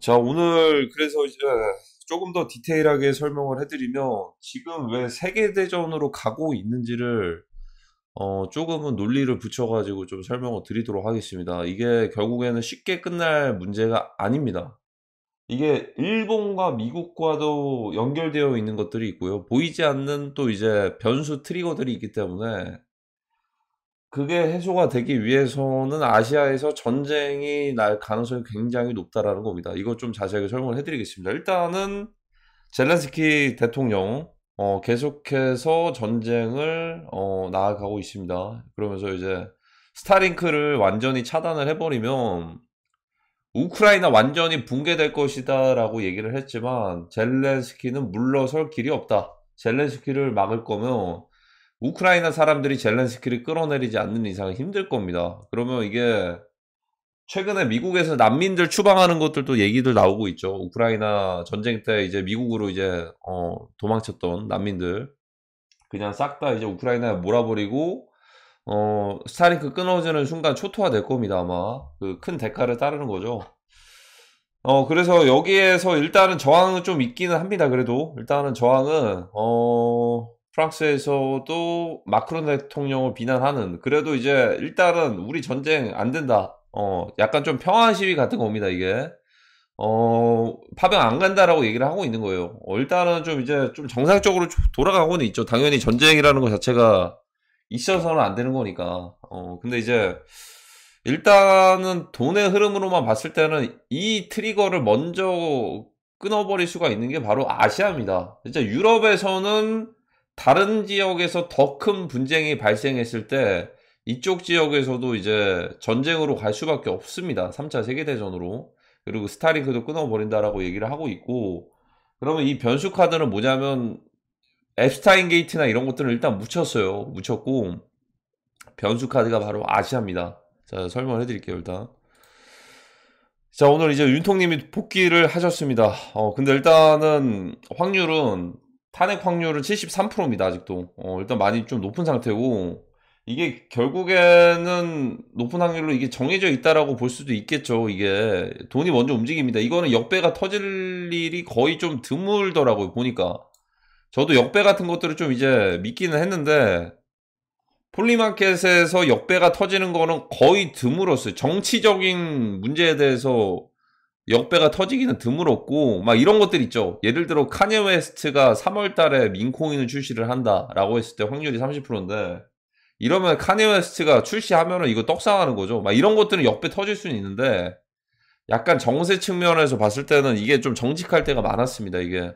자, 오늘 그래서 이제 조금 더 디테일하게 설명을 해드리면 지금 왜 세계대전으로 가고 있는지를 조금은 논리를 붙여가지고 좀 설명을 드리도록 하겠습니다. 이게 결국에는 쉽게 끝날 문제가 아닙니다. 이게 일본과 미국과도 연결되어 있는 것들이 있고요. 보이지 않는 또 이제 변수 트리거들이 있기 때문에 그게 해소가 되기 위해서는 아시아에서 전쟁이 날 가능성이 굉장히 높다라는 겁니다. 이거 좀 자세하게 설명을 해드리겠습니다. 일단은 젤렌스키 대통령 계속해서 전쟁을 나아가고 있습니다. 그러면서 이제 스타링크를 완전히 차단을 해버리면 우크라이나 완전히 붕괴될 것이다 라고 얘기를 했지만 젤렌스키는 물러설 길이 없다. 젤렌스키를 막을 거면 우크라이나 사람들이 젤렌스키를 끌어내리지 않는 이상은 힘들 겁니다. 그러면 이게 최근에 미국에서 난민들 추방하는 것들도 얘기들 나오고 있죠. 우크라이나 전쟁 때 이제 미국으로 이제 도망쳤던 난민들 그냥 싹 다 이제 우크라이나에 몰아버리고 스타링크 끊어지는 순간 초토화 될 겁니다. 아마 그 큰 대가를 따르는 거죠. 그래서 여기에서 일단은 저항은 좀 있기는 합니다. 그래도 일단은 저항은 프랑스에서도 마크론 대통령을 비난하는 그래도 이제 일단은 우리 전쟁 안 된다. 약간 좀 평화 시위 같은 겁니다, 이게. 파병 안 간다라고 얘기를 하고 있는 거예요. 일단은 좀 이제 좀 정상적으로 돌아가고는 있죠. 당연히 전쟁이라는 것 자체가 있어서는 안 되는 거니까. 근데 이제 일단은 돈의 흐름으로만 봤을 때는 이 트리거를 먼저 끊어버릴 수가 있는 게 바로 아시아입니다. 진짜 유럽에서는 다른 지역에서 더 큰 분쟁이 발생했을 때 이쪽 지역에서도 이제 전쟁으로 갈 수밖에 없습니다. 3차 세계대전으로. 그리고 스타링크도 끊어버린다라고 얘기를 하고 있고, 그러면 이 변수 카드는 뭐냐면 앱스타인 게이트나 이런 것들을 일단 묻혔어요. 묻혔고 변수 카드가 바로 아시아입니다. 자, 설명을 해드릴게요. 일단 자, 오늘 이제 윤통님이 복귀를 하셨습니다. 근데 일단은 확률은 탄핵 확률은 73%입니다. 아직도 일단 많이 좀 높은 상태고, 이게 결국에는 높은 확률로 이게 정해져 있다라고 볼 수도 있겠죠. 이게 돈이 먼저 움직입니다. 이거는 역배가 터질 일이 거의 좀 드물더라고요. 보니까 저도 역배 같은 것들을 좀 이제 믿기는 했는데 폴리마켓에서 역배가 터지는 거는 거의 드물었어요. 정치적인 문제에 대해서 역배가 터지기는 드물었고, 막 이런 것들 있죠. 예를 들어 카니에 웨스트가 3월 달에 민코인을 출시를 한다라고 했을 때 확률이 30%인데 이러면 카니에 웨스트가 출시하면은 이거 떡상하는 거죠. 막 이런 것들은 역배 터질 수는 있는데 약간 정세 측면에서 봤을 때는 이게 좀 정직할 때가 많았습니다. 이게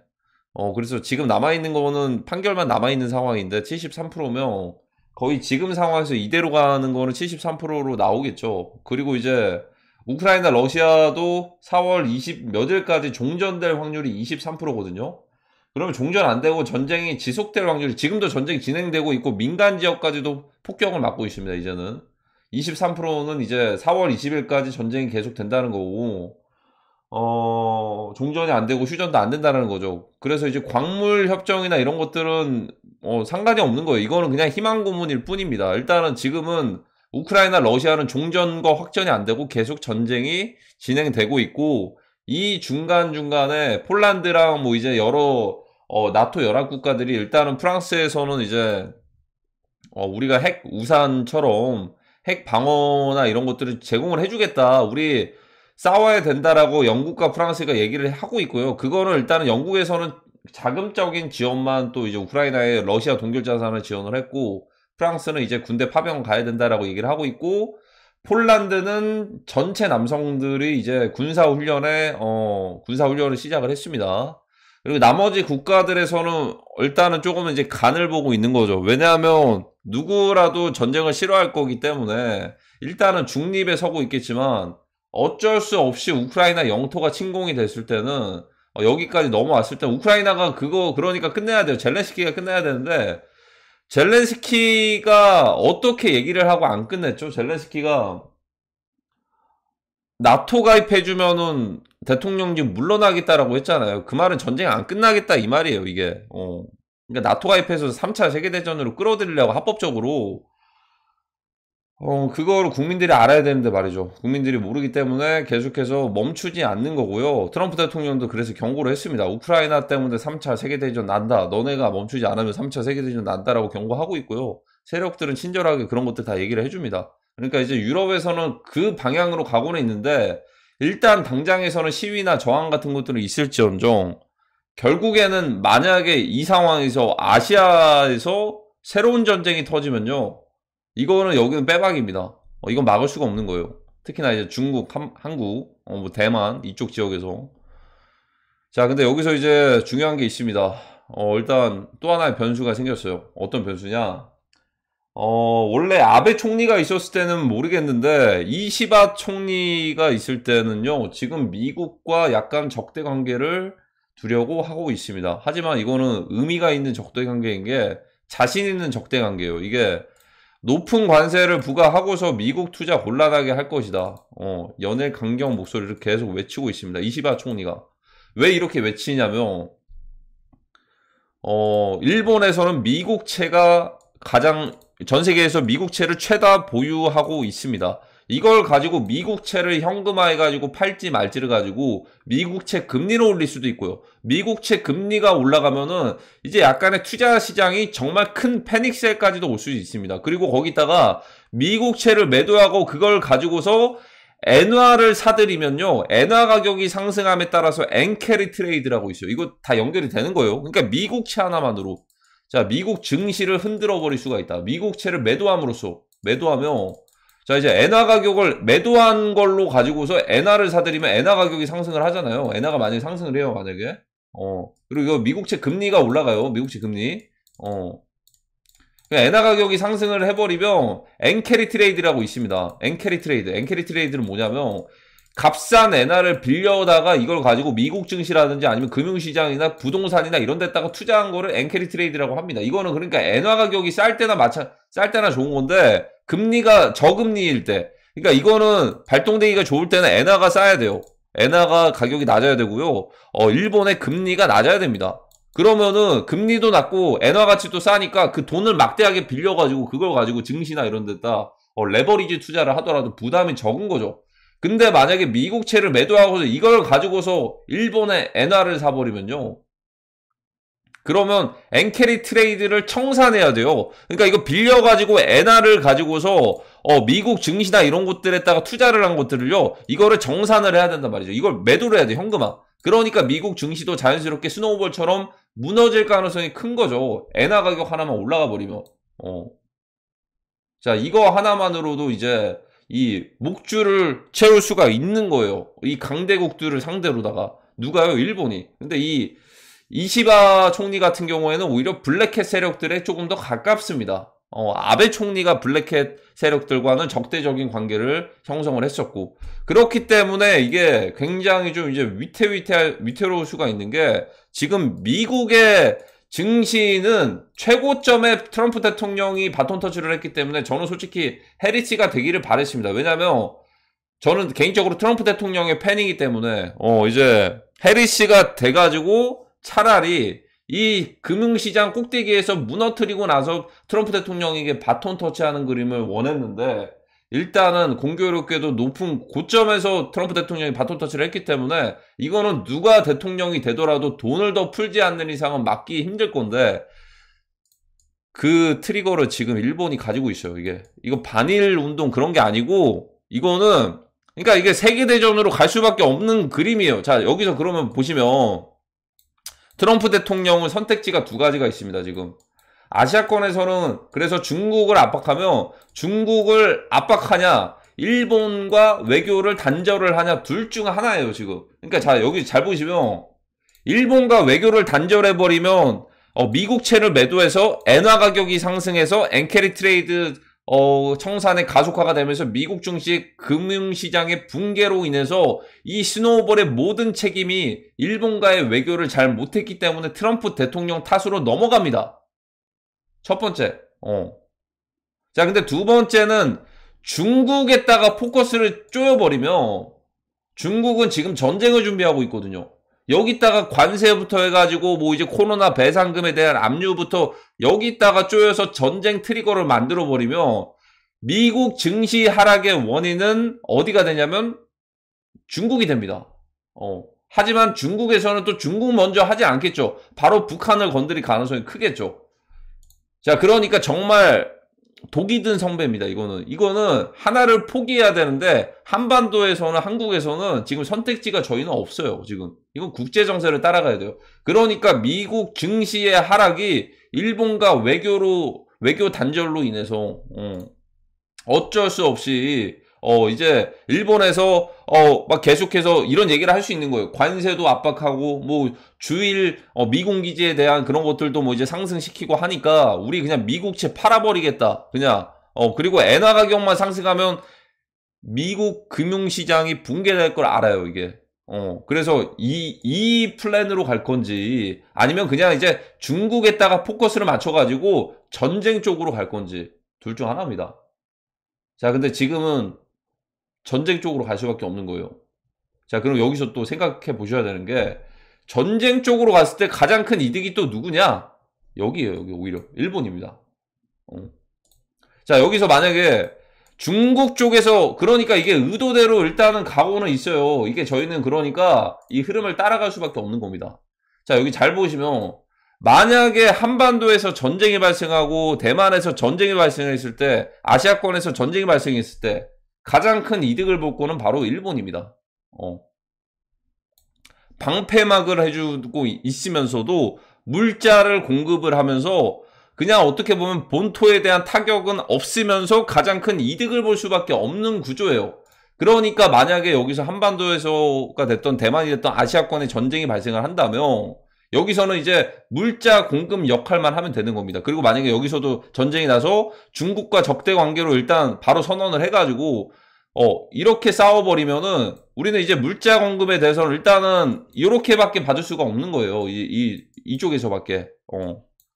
그래서 지금 남아있는 거는 판결만 남아있는 상황인데 73%면 거의 지금 상황에서 이대로 가는 거는 73%로 나오겠죠. 그리고 이제 우크라이나 러시아도 4월 20 몇일까지 종전될 확률이 23%거든요. 그러면 종전 안 되고 전쟁이 지속될 확률이, 지금도 전쟁이 진행되고 있고 민간 지역까지도 폭격을 맞고 있습니다. 이제는 23%는 이제 4월 20일까지 전쟁이 계속 된다는 거고, 종전이 안 되고 휴전도 안 된다는 거죠. 그래서 이제 광물 협정이나 이런 것들은 상관이 없는 거예요. 이거는 그냥 희망 고문일 뿐입니다. 일단은 지금은 우크라이나 러시아는 종전과 확전이 안 되고 계속 전쟁이 진행되고 있고, 이 중간중간에 폴란드랑 뭐 이제 여러 나토 연합 국가들이 일단은 프랑스에서는 이제 우리가 핵 우산처럼 핵 방어나 이런 것들을 제공을 해주겠다. 우리 싸워야 된다라고 영국과 프랑스가 얘기를 하고 있고요. 그거는 일단은 영국에서는 자금적인 지원만 또 이제 우크라이나에 러시아 동결 자산을 지원을 했고, 프랑스는 이제 군대 파병 가야 된다라고 얘기를 하고 있고, 폴란드는 전체 남성들이 이제 군사 훈련을 시작을 했습니다. 그리고 나머지 국가들에서는 일단은 조금 이제 간을 보고 있는 거죠. 왜냐하면 누구라도 전쟁을 싫어할 거기 때문에 일단은 중립에 서고 있겠지만 어쩔 수 없이 우크라이나 영토가 침공이 됐을 때는 여기까지 넘어왔을 때 우크라이나가 그거 그러니까 끝내야 돼요. 젤렌스키가 끝내야 되는데 젤렌스키가 어떻게 얘기를 하고 안 끝냈죠? 젤렌스키가 나토 가입해주면은 대통령직 물러나겠다라고 했잖아요. 그 말은 전쟁 안 끝나겠다 이 말이에요, 이게. 그러니까 나토 가입해서 3차 세계대전으로 끌어들이려고 합법적으로. 그거를 국민들이 알아야 되는데 말이죠. 국민들이 모르기 때문에 계속해서 멈추지 않는 거고요. 트럼프 대통령도 그래서 경고를 했습니다. 우크라이나 때문에 3차 세계대전 난다. 너네가 멈추지 않으면 3차 세계대전 난다라고 경고하고 있고요. 세력들은 친절하게 그런 것들 다 얘기를 해줍니다. 그러니까 이제 유럽에서는 그 방향으로 가고는 있는데 일단 당장에서는 시위나 저항 같은 것들은 있을지언정 결국에는 만약에 이 상황에서 아시아에서 새로운 전쟁이 터지면요. 이거는 여기는 빼박입니다. 이건 막을 수가 없는 거예요. 특히나 이제 중국, 한국, 뭐 대만 이쪽 지역에서. 자, 근데 여기서 이제 중요한 게 있습니다. 일단 또 하나의 변수가 생겼어요. 어떤 변수냐? 원래 아베 총리가 있었을 때는 모르겠는데 이시바 총리가 있을 때는요. 지금 미국과 약간 적대 관계를 두려고 하고 있습니다. 하지만 이거는 의미가 있는 적대 관계인 게 자신 있는 적대 관계예요. 이게 높은 관세를 부과하고서 미국 투자 곤란하게 할 것이다. 연일 강경 목소리를 계속 외치고 있습니다. 이시바 총리가. 왜 이렇게 외치냐면, 일본에서는 미국채가 전 세계에서 미국채를 최다 보유하고 있습니다. 이걸 가지고 미국채를 현금화해가지고 팔지 말지를 가지고 미국채 금리를 올릴 수도 있고요. 미국채 금리가 올라가면은 이제 약간의 투자 시장이 정말 큰 패닉셀까지도 올 수 있습니다. 그리고 거기다가 미국채를 매도하고 그걸 가지고서 엔화를 사들이면요. 엔화 가격이 상승함에 따라서 엔캐리 트레이드라고 있어요. 이거 다 연결이 되는 거예요. 그러니까 미국채 하나만으로. 자, 미국 증시를 흔들어 버릴 수가 있다. 미국채를 매도하면 자, 이제 엔화 가격을 매도한 걸로 가지고서 엔화를 사들이면 엔화 가격이 상승을 하잖아요. 엔화가 만약에 상승을 해요, 만약에. 그리고 이거 미국채 금리가 올라가요. 미국채 금리. 엔화 가격이 상승을 해버리면 엔캐리 트레이드라고 있습니다. 엔캐리 트레이드. 엔캐리 트레이드는 뭐냐면 값싼 엔화를 빌려다가 이걸 가지고 미국 증시라든지 아니면 금융시장이나 부동산이나 이런 데다가 투자한 거를 엔캐리 트레이드라고 합니다. 이거는 그러니까 엔화 가격이 쌀 때나 좋은 건데 금리가 저금리일 때 그러니까 이거는 발동되기가 좋을 때는 엔화가 싸야 돼요. 엔화가 가격이 낮아야 되고요. 일본의 금리가 낮아야 됩니다. 그러면은 금리도 낮고 엔화 가치도 싸니까 그 돈을 막대하게 빌려가지고 그걸 가지고 증시나 이런 데다 레버리지 투자를 하더라도 부담이 적은 거죠. 근데 만약에 미국채를 매도하고서 이걸 가지고서 일본의 엔화를 사버리면요. 그러면 엔캐리 트레이드를 청산해야 돼요. 그러니까 이거 빌려가지고 엔화를 가지고서 미국 증시나 이런 곳들에다가 투자를 한 것들을요. 이거를 정산을 해야 된단 말이죠. 이걸 매도를 해야 돼, 현금화. 그러니까 미국 증시도 자연스럽게 스노우볼처럼 무너질 가능성이 큰 거죠. 엔화 가격 하나만 올라가 버리면. 자, 이거 하나만으로도 이제 이 목줄을 채울 수가 있는 거예요. 이 강대국들을 상대로다가. 누가요? 일본이. 근데 이 이시바 총리 같은 경우에는 오히려 블랙캣 세력들에 조금 더 가깝습니다. 아베 총리가 블랙캣 세력들과는 적대적인 관계를 형성을 했었고 그렇기 때문에 이게 굉장히 좀 이제 위태로울 수가 있는 게 지금 미국의 증시는 최고점에 트럼프 대통령이 바톤 터치를 했기 때문에 저는 솔직히 해리스가 되기를 바랬습니다. 왜냐면 저는 개인적으로 트럼프 대통령의 팬이기 때문에 이제 해리스가 돼가지고 차라리 이 금융시장 꼭대기에서 무너뜨리고 나서 트럼프 대통령에게 바톤 터치하는 그림을 원했는데 일단은 공교롭게도 높은 고점에서 트럼프 대통령이 바톤 터치를 했기 때문에 이거는 누가 대통령이 되더라도 돈을 더 풀지 않는 이상은 막기 힘들 건데 그 트리거를 지금 일본이 가지고 있어요. 이거 반일 운동 그런 게 아니고 이거는 그러니까 이게 세계대전으로 갈 수밖에 없는 그림이에요. 자, 여기서 그러면 보시면 트럼프 대통령은 선택지가 두 가지가 있습니다, 지금. 아시아권에서는 그래서 중국을 압박하면 중국을 압박하냐, 일본과 외교를 단절을 하냐, 둘 중 하나예요, 지금. 그러니까 자, 여기 잘 보시면 일본과 외교를 단절해버리면 미국채를 매도해서 엔화 가격이 상승해서 엔캐리 트레이드 청산의 가속화가 되면서 미국 증시 금융시장의 붕괴로 인해서 이 스노우볼의 모든 책임이 일본과의 외교를 잘 못했기 때문에 트럼프 대통령 탓으로 넘어갑니다. 첫 번째. 자, 근데 두 번째는 중국에다가 포커스를 쪼여버리면 중국은 지금 전쟁을 준비하고 있거든요. 여기다가 관세부터 해가지고 뭐 이제 코로나 배상금에 대한 압류부터 여기다가 쪼여서 전쟁 트리거를 만들어버리면 미국 증시 하락의 원인은 어디가 되냐면 중국이 됩니다. 하지만 중국에서는 또 중국 먼저 하지 않겠죠. 바로 북한을 건드릴 가능성이 크겠죠. 자, 그러니까 정말 독이 든 성배입니다. 이거는 하나를 포기해야 되는데 한반도에서는 한국에서는 지금 선택지가 저희는 없어요. 지금 이건 국제 정세를 따라가야 돼요. 그러니까 미국 증시의 하락이 일본과 외교 단절로 인해서 어쩔 수 없이 이제 일본에서 막 계속해서 이런 얘기를 할 수 있는 거예요. 관세도 압박하고 뭐 주일 미군 기지에 대한 그런 것들도 뭐 이제 상승시키고 하니까 우리 그냥 미국채 팔아버리겠다. 그냥 그리고 엔화 가격만 상승하면 미국 금융시장이 붕괴될 걸 알아요, 이게. 그래서 이 플랜으로 갈 건지 아니면 그냥 이제 중국에다가 포커스를 맞춰가지고 전쟁 쪽으로 갈 건지 둘 중 하나입니다. 자, 근데 지금은 전쟁 쪽으로 갈 수밖에 없는 거예요. 자, 그럼 여기서 또 생각해 보셔야 되는 게 전쟁 쪽으로 갔을 때 가장 큰 이득이 또 누구냐? 여기에요. 여기 오히려 일본입니다. 자, 여기서 만약에 중국 쪽에서 그러니까 이게 의도대로 일단은 각오는 있어요. 이게 저희는 그러니까 이 흐름을 따라갈 수밖에 없는 겁니다. 자, 여기 잘 보시면 만약에 한반도에서 전쟁이 발생하고 대만에서 전쟁이 발생했을 때 아시아권에서 전쟁이 발생했을 때 가장 큰 이득을 볼 거는 바로 일본입니다. 방패막을 해주고 있으면서도 물자를 공급을 하면서 그냥 어떻게 보면 본토에 대한 타격은 없으면서 가장 큰 이득을 볼 수밖에 없는 구조예요. 그러니까 만약에 여기서 한반도에서가 됐던 대만이 됐던 아시아권에 전쟁이 발생을 한다면 여기서는 이제 물자 공급 역할만 하면 되는 겁니다. 그리고 만약에 여기서도 전쟁이 나서 중국과 적대 관계로 일단 바로 선언을 해가지고 이렇게 싸워버리면은 우리는 이제 물자 공급에 대해서는 일단은 이렇게밖에 받을 수가 없는 거예요. 이쪽에서밖에.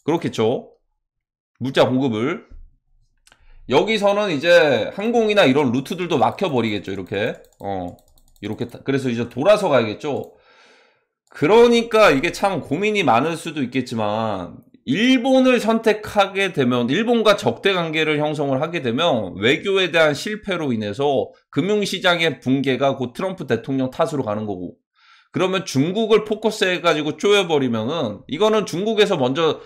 그렇겠죠. 물자 공급을. 여기서는 이제 항공이나 이런 루트들도 막혀버리겠죠. 이렇게. 이렇게. 그래서 이제 돌아서 가야겠죠. 그러니까 이게 참 고민이 많을 수도 있겠지만 일본을 선택하게 되면 일본과 적대 관계를 형성을 하게 되면 외교에 대한 실패로 인해서 금융시장의 붕괴가 곧 트럼프 대통령 탓으로 가는 거고 그러면 중국을 포커스해가지고 쪼여버리면은 이거는 중국에서 먼저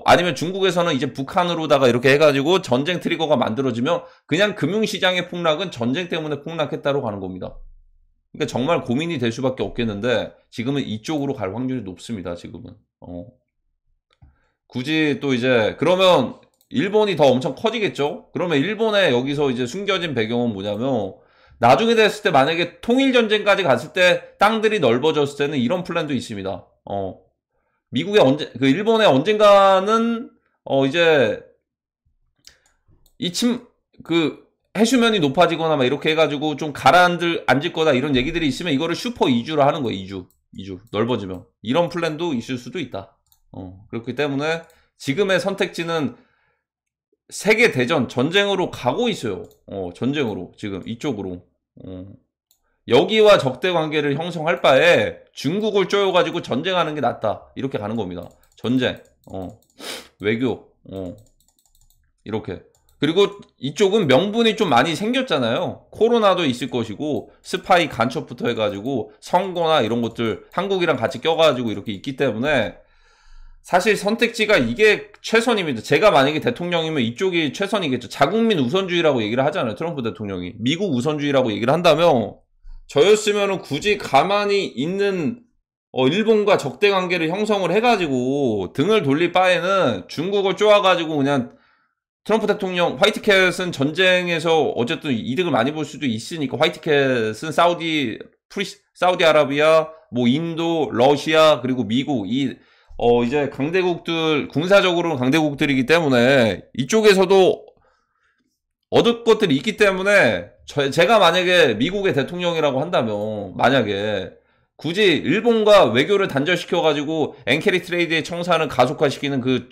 아니면 중국에서는 이제 북한으로다가 이렇게 해가지고 전쟁 트리거가 만들어지면 그냥 금융시장의 폭락은 전쟁 때문에 폭락했다로 가는 겁니다. 그러니까 정말 고민이 될 수밖에 없겠는데 지금은 이쪽으로 갈 확률이 높습니다. 지금은 굳이 또 이제 그러면 일본이 더 엄청 커지겠죠. 그러면 일본에 여기서 이제 숨겨진 배경은 뭐냐면 나중에 됐을 때 만약에 통일전쟁까지 갔을 때 땅들이 넓어졌을 때는 이런 플랜도 있습니다. 미국의 일본의 언젠가는 이제 해수면이 높아지거나 막 이렇게 해가지고 좀 앉을 거다 이런 얘기들이 있으면 이거를 슈퍼 이주로 하는 거예요. 이주 넓어지면 이런 플랜도 있을 수도 있다. 그렇기 때문에 지금의 선택지는 세계 대전 전쟁으로 가고 있어요. 전쟁으로 지금 이쪽으로 여기와 적대 관계를 형성할 바에 중국을 쪼여가지고 전쟁하는 게 낫다. 이렇게 가는 겁니다. 전쟁, 외교, 이렇게. 그리고 이쪽은 명분이 좀 많이 생겼잖아요. 코로나도 있을 것이고 스파이 간첩부터 해가지고 선거나 이런 것들 한국이랑 같이 껴가지고 이렇게 있기 때문에 사실 선택지가 이게 최선입니다. 제가 만약에 대통령이면 이쪽이 최선이겠죠. 자국민 우선주의라고 얘기를 하잖아요. 트럼프 대통령이. 미국 우선주의라고 얘기를 한다면 저였으면 굳이 가만히 있는 일본과 적대 관계를 형성을 해가지고 등을 돌릴 바에는 중국을 쪼아가지고 그냥 트럼프 대통령 화이트캣은 전쟁에서 어쨌든 이득을 많이 볼 수도 있으니까 화이트캣은 사우디아라비아, 뭐 인도, 러시아 그리고 미국 이제 강대국들 군사적으로는 강대국들이기 때문에 이쪽에서도 얻을 것들이 있기 때문에 제가 만약에 미국의 대통령이라고 한다면 만약에 굳이 일본과 외교를 단절시켜가지고 엔캐리 트레이드의 청산을 가속화시키는 그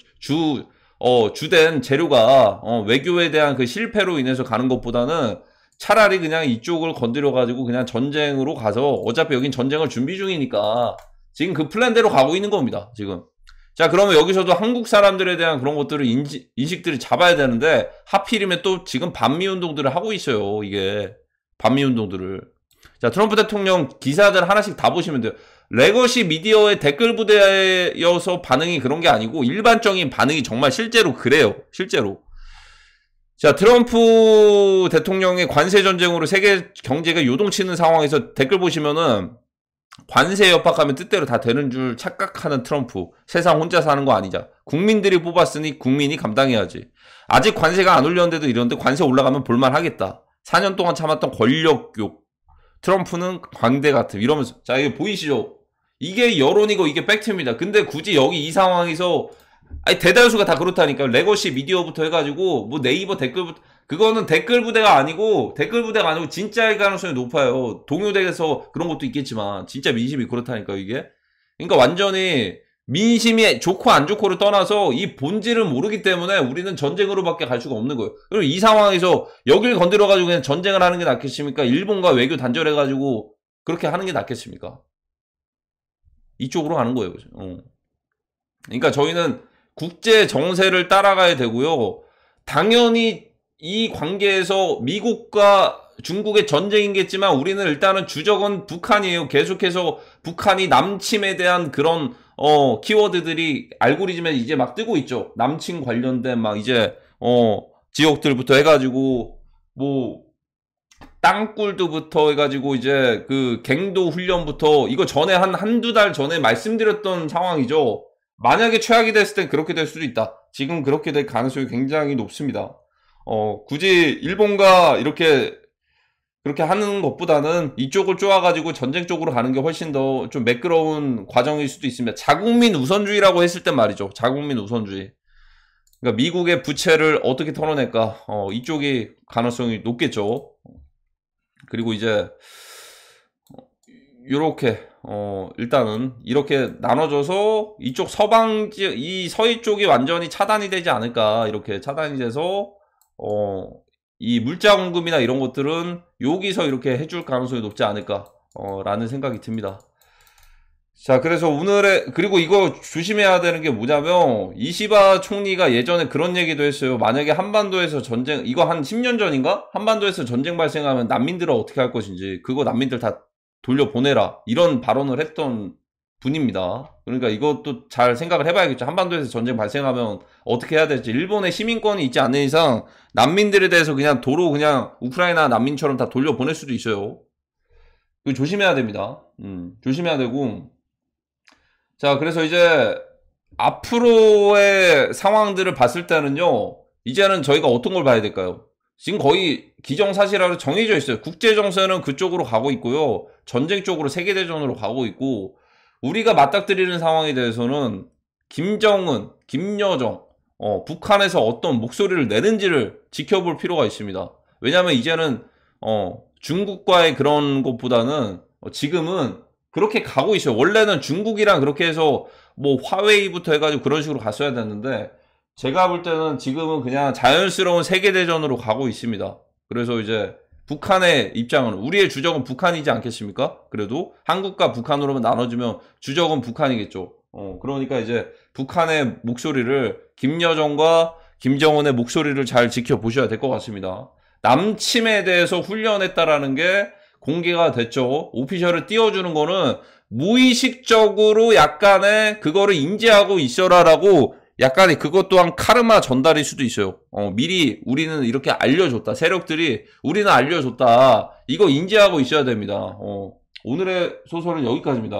주된 재료가 외교에 대한 그 실패로 인해서 가는 것보다는 차라리 그냥 이쪽을 건드려가지고 그냥 전쟁으로 가서 어차피 여긴 전쟁을 준비 중이니까 지금 그 플랜대로 가고 있는 겁니다. 지금 자, 그러면 여기서도 한국 사람들에 대한 그런 것들을 인식들을 잡아야 되는데, 하필이면 또 지금 반미 운동들을 하고 있어요. 이게. 반미 운동들을. 자, 트럼프 대통령 기사들 하나씩 다 보시면 돼요. 레거시 미디어의 댓글 부대여서 반응이 그런 게 아니고, 일반적인 반응이 정말 실제로 그래요. 실제로. 자, 트럼프 대통령의 관세 전쟁으로 세계 경제가 요동치는 상황에서 댓글 보시면은, 관세 협박하면 뜻대로 다 되는 줄 착각하는 트럼프. 세상 혼자 사는 거 아니자. 국민들이 뽑았으니 국민이 감당해야지. 아직 관세가 안 올렸는데도 이러는데 관세 올라가면 볼만하겠다. 4년 동안 참았던 권력욕. 트럼프는 광대 같음. 이러면서. 자, 이게 보이시죠? 이게 여론이고 이게 팩트입니다. 근데 굳이 여기 이 상황에서 아니 대다수가 다 그렇다니까요. 레거시 미디어부터 해가지고 뭐 네이버 댓글부터 그거는 댓글 부대가 아니고 진짜일 가능성이 높아요. 동요대에서 그런 것도 있겠지만 진짜 민심이 그렇다니까요. 이게 그러니까 완전히 민심이 좋고 안 좋고를 떠나서 이 본질을 모르기 때문에 우리는 전쟁으로밖에 갈 수가 없는 거예요. 그리고 이 상황에서 여길 건드려가지고 그냥 전쟁을 하는 게 낫겠습니까? 일본과 외교 단절해가지고 그렇게 하는 게 낫겠습니까? 이쪽으로 가는 거예요. 그러니까 저희는 국제 정세를 따라가야 되고요. 당연히 이 관계에서 미국과 중국의 전쟁이겠지만 우리는 일단은 주적은 북한이에요. 계속해서 북한이 남침에 대한 그런 키워드들이 알고리즘에 이제 막 뜨고 있죠. 남침 관련된 막 이제 지역들부터 해가지고 뭐 땅굴도부터 해가지고 이제 그 갱도 훈련부터 이거 전에 한두 달 전에 말씀드렸던 상황이죠. 만약에 최악이 됐을 땐 그렇게 될 수도 있다. 지금 그렇게 될 가능성이 굉장히 높습니다. 굳이 일본과 그렇게 하는 것보다는 이쪽을 쪼아가지고 전쟁 쪽으로 가는 게 훨씬 더 좀 매끄러운 과정일 수도 있습니다. 자국민 우선주의라고 했을 땐 말이죠. 자국민 우선주의. 그러니까 미국의 부채를 어떻게 털어낼까? 이쪽이 가능성이 높겠죠. 그리고 이제 요렇게 일단은 이렇게 나눠져서 이쪽 서방 지역 이 서해 쪽이 완전히 차단이 되지 않을까. 이렇게 차단이 돼서 이 물자 공급이나 이런 것들은 여기서 이렇게 해줄 가능성이 높지 않을까 라는 생각이 듭니다. 자, 그래서 그리고 이거 조심해야 되는 게 뭐냐면 이시바 총리가 예전에 그런 얘기도 했어요. 만약에 한반도에서 전쟁, 이거 한 10년 전인가? 한반도에서 전쟁 발생하면 난민들은 어떻게 할 것인지, 그거 난민들 다 돌려보내라, 이런 발언을 했던 분입니다. 그러니까 이것도 잘 생각을 해봐야겠죠. 한반도에서 전쟁 발생하면 어떻게 해야 될지. 일본의 시민권이 있지 않는 이상 난민들에 대해서 그냥 도로 그냥 우크라이나 난민처럼 다 돌려보낼 수도 있어요. 이거 조심해야 됩니다. 조심해야 되고. 자, 그래서 이제 앞으로의 상황들을 봤을 때는요, 이제는 저희가 어떤 걸 봐야 될까요? 지금 거의 기정사실화로 정해져 있어요. 국제정세는 그쪽으로 가고 있고요. 전쟁 쪽으로 세계대전으로 가고 있고, 우리가 맞닥뜨리는 상황에 대해서는 김정은, 김여정, 북한에서 어떤 목소리를 내는지를 지켜볼 필요가 있습니다. 왜냐하면 이제는 중국과의 그런 것보다는 지금은 그렇게 가고 있어요. 원래는 중국이랑 그렇게 해서 뭐 화웨이부터 해가지고 그런 식으로 갔어야 됐는데, 제가 볼 때는 지금은 그냥 자연스러운 세계대전으로 가고 있습니다. 그래서 이제 북한의 입장은, 우리의 주적은 북한이지 않겠습니까? 그래도 한국과 북한으로만 나눠주면 주적은 북한이겠죠. 그러니까 이제 북한의 목소리를, 김여정과 김정은의 목소리를 잘 지켜보셔야 될 것 같습니다. 남침에 대해서 훈련했다라는 게 공개가 됐죠. 오피셜을 띄워주는 거는 무의식적으로 약간의 그거를 인지하고 있어라라고, 약간의 그것 또한 카르마 전달일 수도 있어요. 미리 우리는 이렇게 알려줬다. 세력들이 우리는 알려줬다. 이거 인지하고 있어야 됩니다. 오늘의 소설은 여기까지입니다.